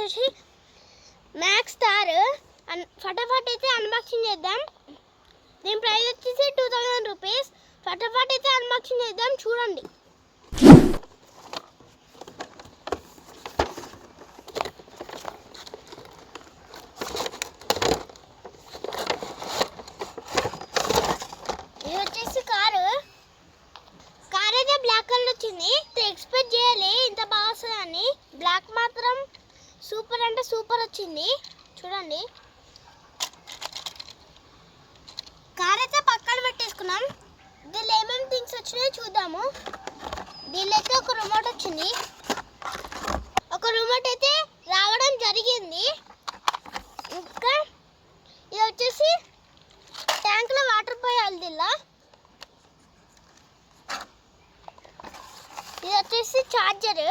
వచ్చేసి max star ఫటాఫట్ అయితే అన్బాక్సింగ్ చేద్దాం. దీని ప్రైస్ వచ్చేసి 2000 రూపీస్. ఫటాఫట్ అయితే అన్బాక్సింగ్ చేద్దాం, చూడండి. ఇది వచ్చేసి కార్ అయితే బ్లాక్ కలర్ వచ్చింది. ఎక్స్పెక్ట్ చేయాలి ఇంత బాగా వస్తుందని. బ్లాక్ మాత్రం సూపర్ అంటే సూపర్ వచ్చింది, చూడండి. కార్ అయితే పక్కన పెట్టేసుకున్నాం. దీనిలో ఏమేమి థింగ్స్ వచ్చినాయో చూద్దాము. దీనిలో అయితే ఒక రిమోట్ వచ్చింది. ఒక రిమోట్ అయితే రావడం జరిగింది. ఇంకా ఇది వచ్చేసి ట్యాంక్లో వాటర్ పోయాలి. దీనిలో ఇది వచ్చేసి ఛార్జర్.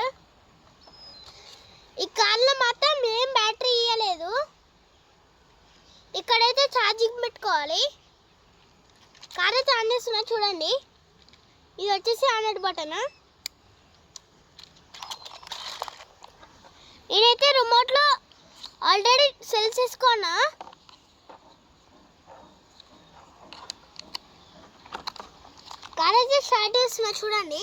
ఈ కార్లో మాత్రం ఏం బ్యాటరీ ఇవ్వలేదు. ఇక్కడైతే ఛార్జింగ్ పెట్టుకోవాలి. కార్ అయితే ఆన్ చేస్తున్నా, చూడండి. ఇది వచ్చేసి ఆన్ బటన్. నేనైతే రిమోట్లో ఆల్రెడీ సెల్ చేసుకున్నా. కార్ అయితే స్టార్ట్ చేస్తున్నా, చూడండి.